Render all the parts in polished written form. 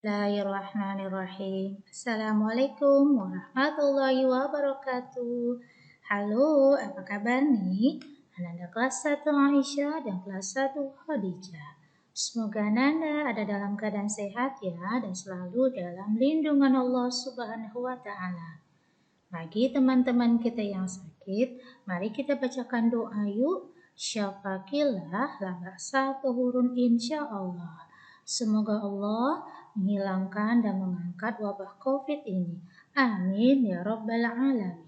Bismillahirrahmanirrahim. Assalamualaikum warahmatullahi wabarakatuh. Halo, apa kabar nih? Ananda kelas 1 Aisyah dan kelas 1 Khadijah. Semoga Ananda ada dalam keadaan sehat ya dan selalu dalam lindungan Allah Subhanahu wa taala. Bagi teman-teman kita yang sakit, mari kita bacakan doa yuk. Syafakillah la ba'sa tuhurun insya Allah. Semoga Allah menghilangkan dan mengangkat wabah COVID ini. Amin ya rabbal alamin.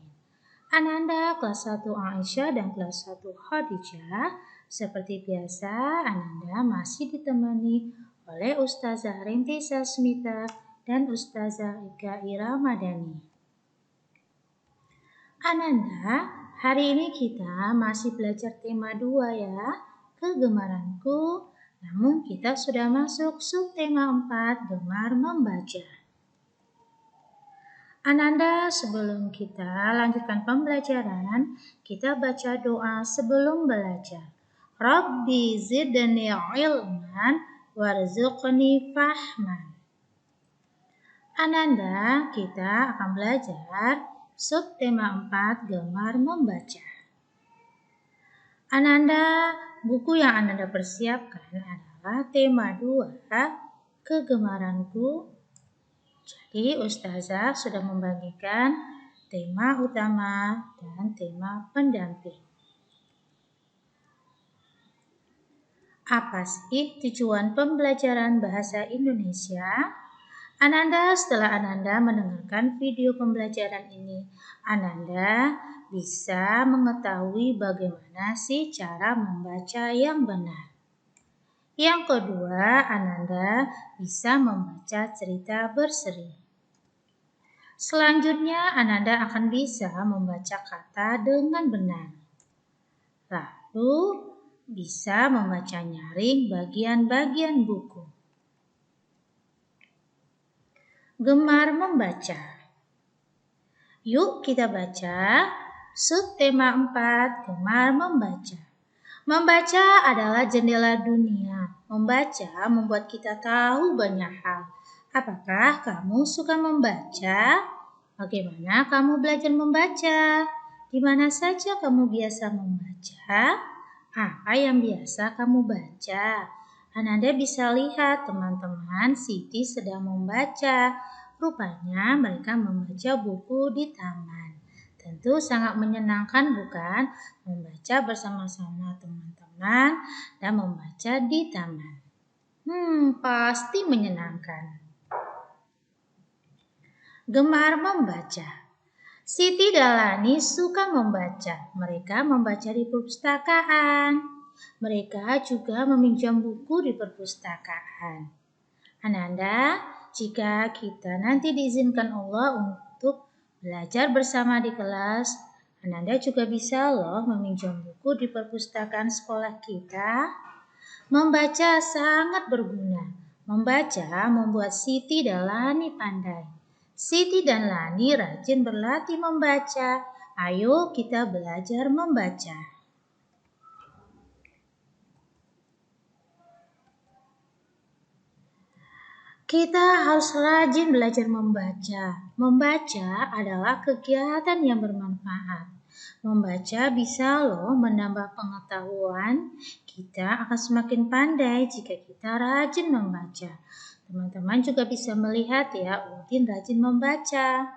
Ananda kelas 1 Aisyah dan kelas 1 Khadijah. Seperti biasa, Ananda masih ditemani oleh Ustazah Rinti Sasmita dan Ustazah Ika Iramadani. Ananda, hari ini kita masih belajar tema 2 ya, kegemaranku. Namun kita sudah masuk subtema 4, gemar membaca. Ananda, sebelum kita lanjutkan pembelajaran, kita baca doa sebelum belajar. Rabbi zidni ilman warzuqni fahman. Ananda, kita akan belajar subtema 4, gemar membaca. Ananda, buku yang Ananda persiapkan adalah tema 2, kegemaranku. Jadi Ustazah sudah membagikan tema utama dan tema pendamping. Apa sih tujuan pembelajaran bahasa Indonesia? Ananda, setelah Ananda mendengarkan video pembelajaran ini, Ananda bisa mengetahui bagaimana sih cara membaca yang benar. Yang kedua, Ananda bisa membaca cerita berseri. Selanjutnya, Ananda akan bisa membaca kata dengan benar. Lalu, bisa membaca nyaring bagian-bagian buku. Gemar membaca. Yuk kita baca subtema 4, gemar membaca. Membaca adalah jendela dunia. Membaca membuat kita tahu banyak hal. Apakah kamu suka membaca? Bagaimana kamu belajar membaca? Di mana saja kamu biasa membaca? Apa yang biasa kamu baca? Ananda bisa lihat teman-teman Siti sedang membaca. Rupanya mereka membaca buku di taman. Tentu sangat menyenangkan bukan? Membaca bersama-sama teman-teman dan membaca di taman. Pasti menyenangkan. Gemar membaca. Siti dan Lani suka membaca. Mereka membaca di perpustakaan. Mereka juga meminjam buku di perpustakaan. Ananda, jika kita nanti diizinkan Allah untuk belajar bersama di kelas, Ananda juga bisa loh meminjam buku di perpustakaan sekolah kita. Membaca sangat berguna. Membaca membuat Siti dan Lani pandai. Siti dan Lani rajin berlatih membaca. Ayo kita belajar membaca. Kita harus rajin belajar membaca. Membaca adalah kegiatan yang bermanfaat. Membaca bisa loh menambah pengetahuan. Kita akan semakin pandai jika kita rajin membaca. Teman-teman juga bisa melihat ya, Udin rajin membaca.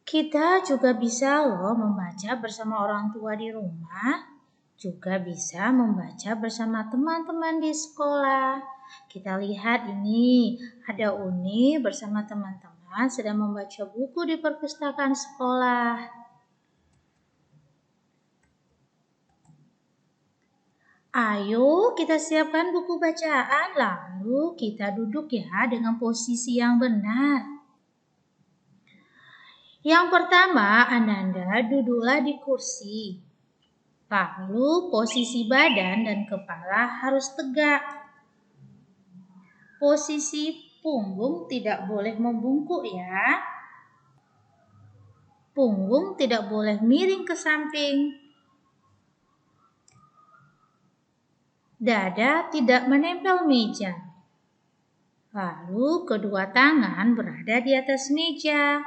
Kita juga bisa loh membaca bersama orang tua di rumah. Juga bisa membaca bersama teman-teman di sekolah. Kita lihat ini, ada Uni bersama teman-teman sedang membaca buku di perpustakaan sekolah. Ayo kita siapkan buku bacaan, lalu kita duduk ya dengan posisi yang benar. Yang pertama, Ananda duduklah di kursi. Lalu posisi badan dan kepala harus tegak. Posisi punggung tidak boleh membungkuk ya. Punggung tidak boleh miring ke samping. Dada tidak menempel meja. Lalu kedua tangan berada di atas meja.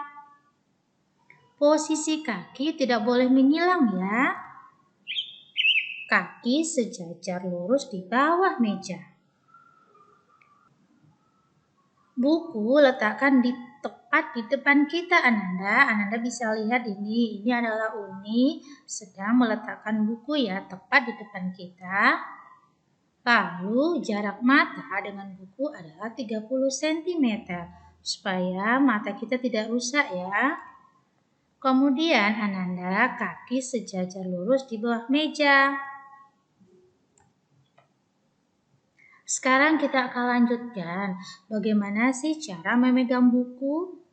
Posisi kaki tidak boleh menyilang ya. Kaki sejajar lurus di bawah meja. Buku letakkan tepat di depan kita, Ananda. Ananda bisa lihat ini. Ini adalah Uni sedang meletakkan buku ya, tepat di depan kita. Lalu jarak mata dengan buku adalah 30 cm. Supaya mata kita tidak rusak ya. Kemudian Ananda kaki sejajar lurus di bawah meja. Sekarang kita akan lanjutkan bagaimana sih cara memegang buku.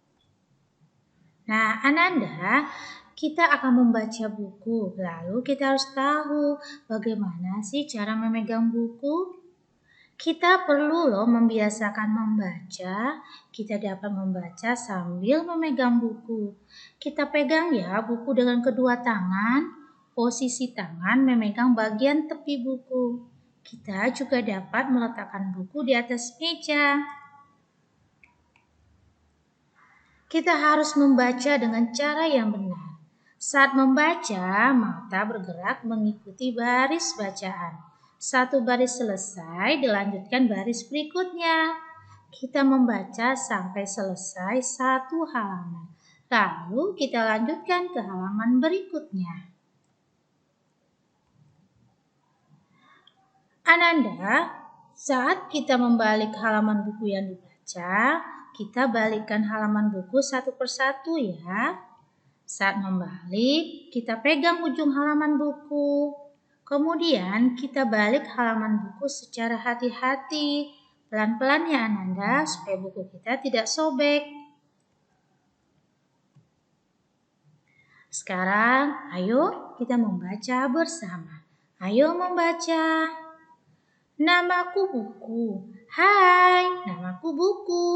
Nah, Ananda, kita akan membaca buku. Lalu kita harus tahu bagaimana sih cara memegang buku. Kita perlu loh membiasakan membaca. Kita dapat membaca sambil memegang buku. Kita pegang ya buku dengan kedua tangan. Posisi tangan memegang bagian tepi buku. Kita juga dapat meletakkan buku di atas meja. Kita harus membaca dengan cara yang benar. Saat membaca, mata bergerak mengikuti baris bacaan. Satu baris selesai, dilanjutkan baris berikutnya. Kita membaca sampai selesai satu halaman. Lalu kita lanjutkan ke halaman berikutnya. Ananda, saat kita membalik halaman buku yang dibaca, kita balikkan halaman buku satu persatu ya. Saat membalik, kita pegang ujung halaman buku. Kemudian kita balik halaman buku secara hati-hati. Pelan-pelan ya Ananda, supaya buku kita tidak sobek. Sekarang, ayo kita membaca bersama. Ayo membaca. Namaku buku. Hai, namaku buku.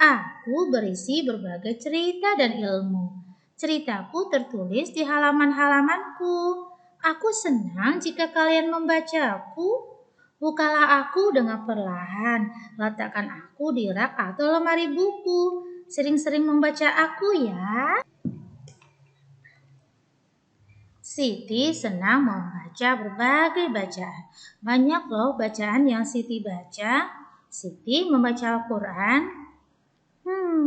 Aku berisi berbagai cerita dan ilmu. Ceritaku tertulis di halaman-halamanku. Aku senang jika kalian membacaku. Bukalah aku dengan perlahan. Letakkan aku di rak atau lemari buku. Sering-sering membaca aku ya. Siti senang membaca berbagai bacaan. Banyak loh bacaan yang Siti baca. Siti membaca Al-Quran.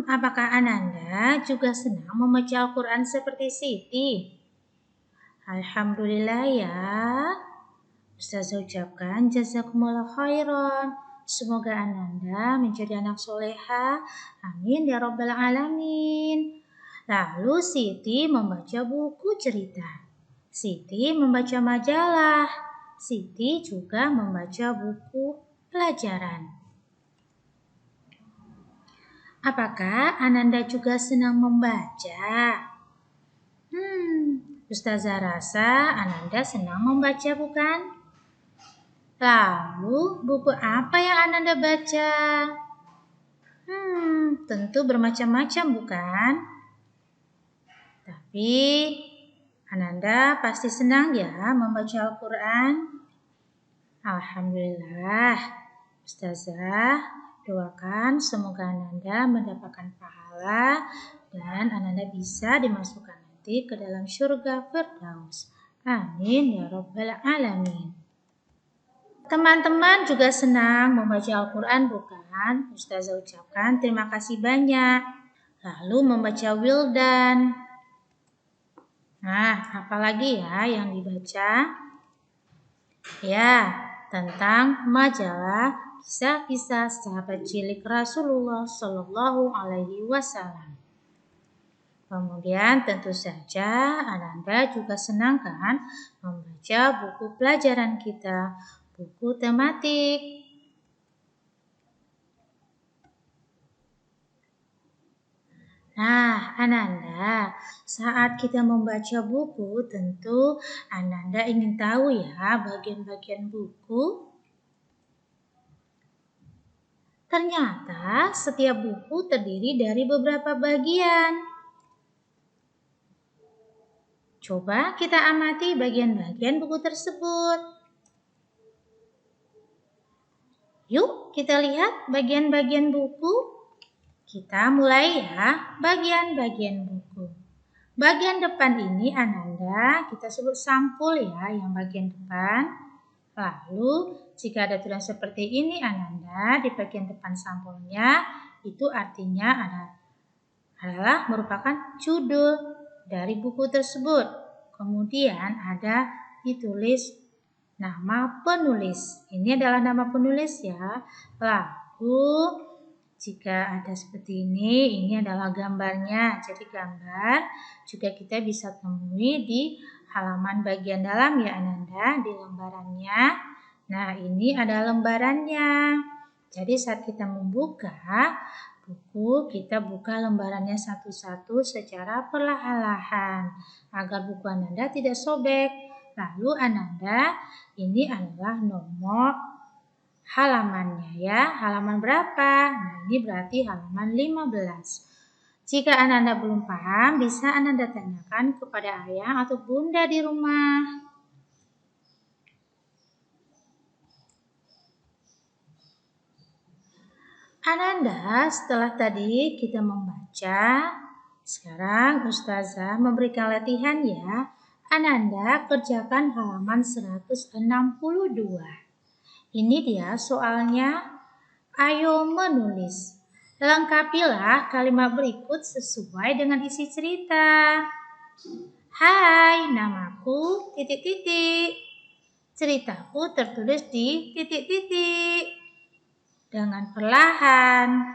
Apakah Ananda juga senang membaca Al-Quran seperti Siti? Alhamdulillah ya. Ustazah ucapkan jazakumullah khairan. Semoga Ananda menjadi anak soleha. Amin ya rabbal alamin. Lalu Siti membaca buku cerita. Siti membaca majalah. Siti juga membaca buku pelajaran. Apakah Ananda juga senang membaca? Ustazah rasa Ananda senang membaca bukan? Lalu buku apa yang Ananda baca? Tentu bermacam-macam bukan? Tapi Ananda pasti senang ya membaca Al-Quran. Alhamdulillah. Ustazah doakan semoga Ananda mendapatkan pahala dan Ananda bisa dimasukkan nanti ke dalam surga Firdaus. Amin ya rabbal alamin. Teman-teman juga senang membaca Al-Quran bukan? Ustazah ucapkan terima kasih banyak. Lalu membaca Wildan. Nah, apalagi ya yang dibaca? Ya, tentang majalah kisah-kisah sahabat cilik Rasulullah Shallallahu Alaihi Wasallam. Kemudian tentu saja Ananda juga senang kan membaca buku pelajaran kita, buku tematik. Nah, Ananda, saat kita membaca buku, tentu Ananda ingin tahu ya bagian-bagian buku. Ternyata setiap buku terdiri dari beberapa bagian. Coba kita amati bagian-bagian buku tersebut. Yuk kita lihat bagian-bagian buku. Kita mulai ya, bagian-bagian buku. Bagian depan ini Ananda kita sebut sampul ya, yang bagian depan. Lalu jika ada tulisan seperti ini Ananda di bagian depan sampulnya, itu artinya adalah merupakan judul dari buku tersebut. Kemudian ada ditulis nama penulis. Ini adalah nama penulis ya. Lalu jika ada seperti ini adalah gambarnya. Jadi gambar juga kita bisa temui di halaman bagian dalam ya Ananda, di lembarannya. Nah ini ada lembarannya. Jadi saat kita membuka buku, kita buka lembarannya satu-satu secara perlahan-lahan agar buku Ananda tidak sobek. Lalu Ananda, ini adalah nomor halamannya ya. Halaman berapa? Nah, ini berarti halaman 15. Jika Ananda belum paham, bisa Ananda tanyakan kepada ayah atau bunda di rumah. Ananda, setelah tadi kita membaca, sekarang Ustazah memberikan latihan ya. Ananda kerjakan halaman 162. Ini dia soalnya. Ayo menulis. Lengkapilah kalimat berikut sesuai dengan isi cerita. Hai, namaku titik-titik. Ceritaku tertulis di titik-titik. Dengan perlahan,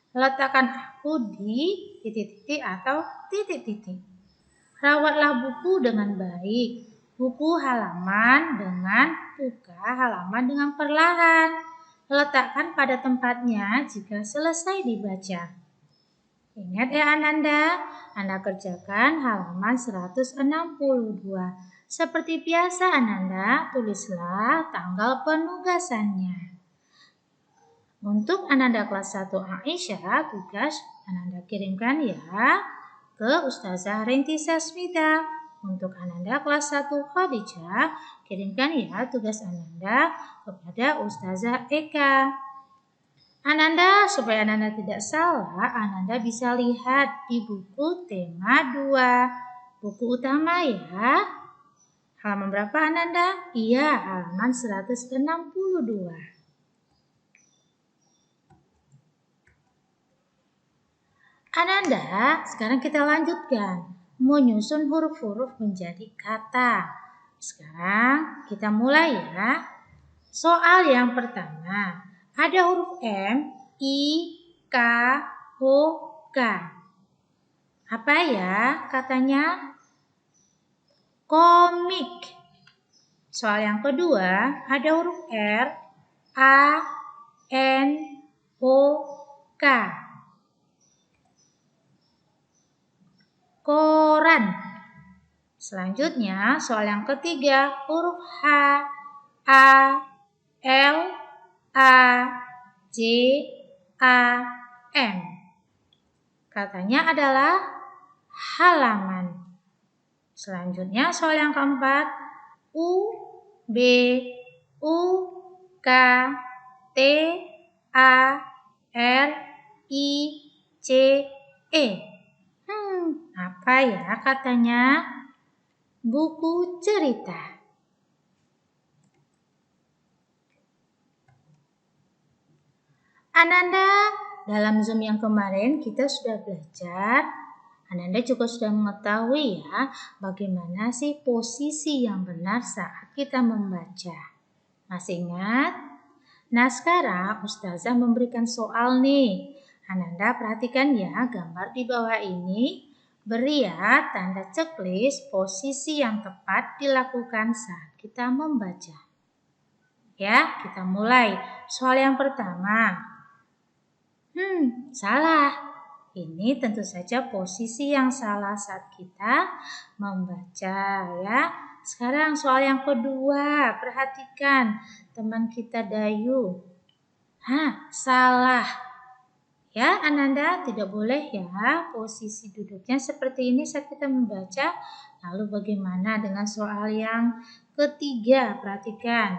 letakkan aku di titik-titik atau titik-titik. Rawatlah buku dengan baik. Buku halaman dengan buka halaman dengan perlahan. Letakkan pada tempatnya jika selesai dibaca. Ingat ya Ananda, Anda kerjakan halaman 162. Seperti biasa Ananda, tulislah tanggal penugasannya. Untuk Ananda kelas 1 Aisyah, tugas Ananda kirimkan ya ke Ustazah Renti Sasmita. Untuk Ananda kelas 1 Khadijah, kirimkan ya tugas Ananda kepada Ustazah Eka. Ananda, supaya Ananda tidak salah, Ananda bisa lihat di buku tema 2. Buku utama ya. Halaman berapa Ananda? Iya, halaman 162. Ananda, sekarang kita lanjutkan menyusun huruf-huruf menjadi kata. Sekarang kita mulai ya. Soal yang pertama, ada huruf M, I, K, O, K. Apa ya katanya? Komik. Soal yang kedua, ada huruf R, A, N, O, K. Koran. Selanjutnya, soal yang ketiga, huruf H, A, L, A, J, A, M. Katanya adalah halaman. Selanjutnya, soal yang keempat, U, B, U, K, T, A, R, I, C, E. Apa ya katanya? Buku cerita. Ananda, dalam Zoom yang kemarin kita sudah belajar. Ananda juga sudah mengetahui ya bagaimana sih posisi yang benar saat kita membaca. Masih ingat? Nah sekarang Ustazah memberikan soal nih. Ananda perhatikan ya gambar di bawah ini. Beri ya tanda checklist posisi yang tepat dilakukan saat kita membaca. Ya, kita mulai. Soal yang pertama. Salah. Ini tentu saja posisi yang salah saat kita membaca ya. Sekarang soal yang kedua. Perhatikan teman kita Dayu. Salah. Ya, Ananda tidak boleh ya posisi duduknya seperti ini saat kita membaca. Lalu bagaimana dengan soal yang ketiga? Perhatikan.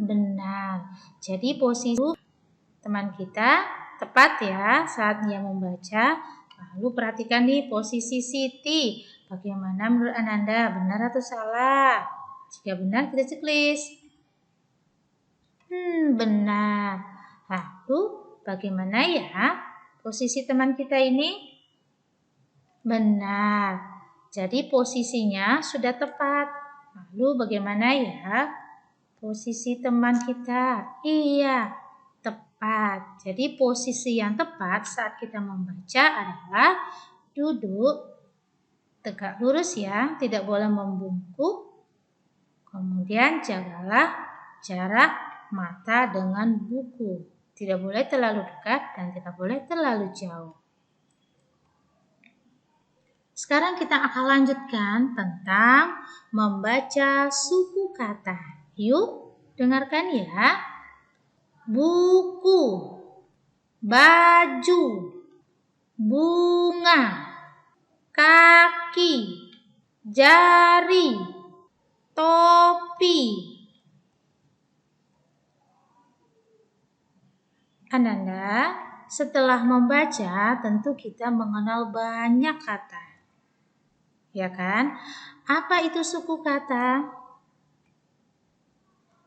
Benar. Jadi posisi teman kita tepat ya saat dia membaca. Lalu perhatikan nih posisi Siti. Bagaimana menurut Ananda? Benar atau salah? Jika benar kita checklist. Benar. Lalu bagaimana ya posisi teman kita ini? Benar. Jadi posisinya sudah tepat. Lalu bagaimana ya posisi teman kita? Iya, tepat. Jadi posisi yang tepat saat kita membaca adalah duduk tegak lurus ya, tidak boleh membungkuk. Kemudian jagalah jarak mata dengan buku. Tidak boleh terlalu dekat dan tidak boleh terlalu jauh. Sekarang kita akan lanjutkan tentang membaca suku kata. Yuk, dengarkan ya. Buku, baju, bunga, kaki, jari, topi. Ananda, setelah membaca tentu kita mengenal banyak kata. Ya kan? Apa itu suku kata?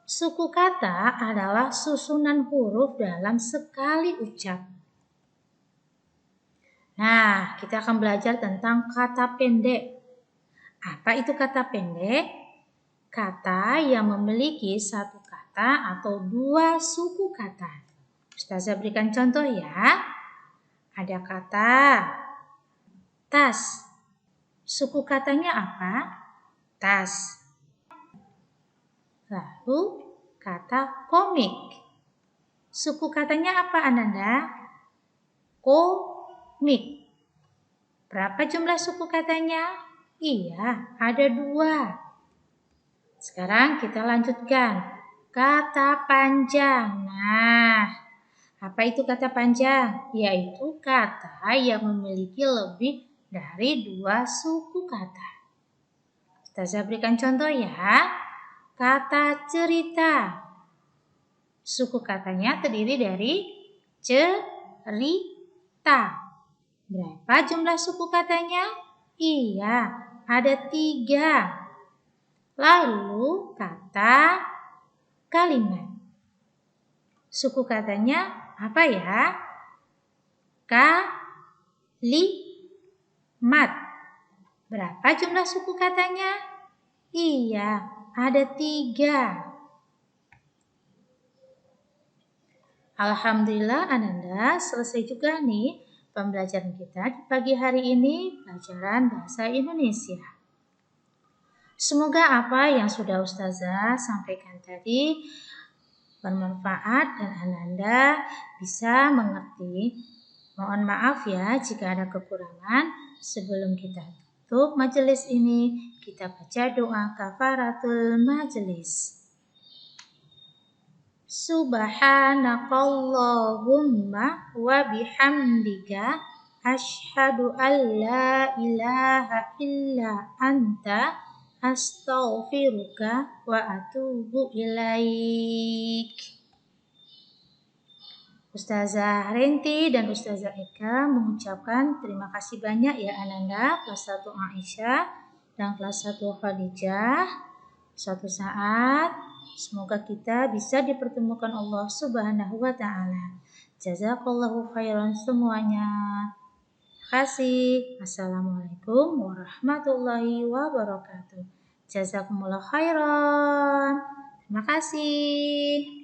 Suku kata adalah susunan huruf dalam sekali ucap. Nah, kita akan belajar tentang kata pendek. Apa itu kata pendek? Kata yang memiliki satu kata atau dua suku kata. Ustazah berikan contoh ya. Ada kata tas. Suku katanya apa? Tas. Lalu kata komik. Suku katanya apa Ananda? Komik. Berapa jumlah suku katanya? Iya, ada 2. Sekarang kita lanjutkan. Kata panjang. Nah, apa itu kata panjang? Yaitu kata yang memiliki lebih dari 2 suku kata. Ustazah berikan contoh ya. Kata cerita. Suku katanya terdiri dari cerita. Berapa jumlah suku katanya? Iya, ada 3. Lalu kata kalimat. Suku katanya apa ya? Kalimat. Berapa jumlah suku katanya? Iya, ada 3. Alhamdulillah Ananda selesai juga nih pembelajaran kita di pagi hari ini, pelajaran bahasa Indonesia. Semoga apa yang sudah Ustazah sampaikan tadi bermanfaat dan Ananda bisa mengerti. Mohon maaf ya jika ada kekurangan. Sebelum kita tutup majelis ini, kita baca doa kafaratul majelis. Subhanakallahumma wa bihamdika asyhadu an la ilaha illa anta astaghfiruka wa atubu ilaik. Ustazah Renti dan Ustazah Eka mengucapkan terima kasih banyak ya Ananda, kelas 1 Aisyah dan kelas 1 Khadijah. Suatu saat semoga kita bisa dipertemukan Allah Subhanahu wa taala. Jazakallahu khairan semuanya. Terima kasih. Assalamualaikum warahmatullahi wabarakatuh. Jazakumullah khairan. Terima kasih.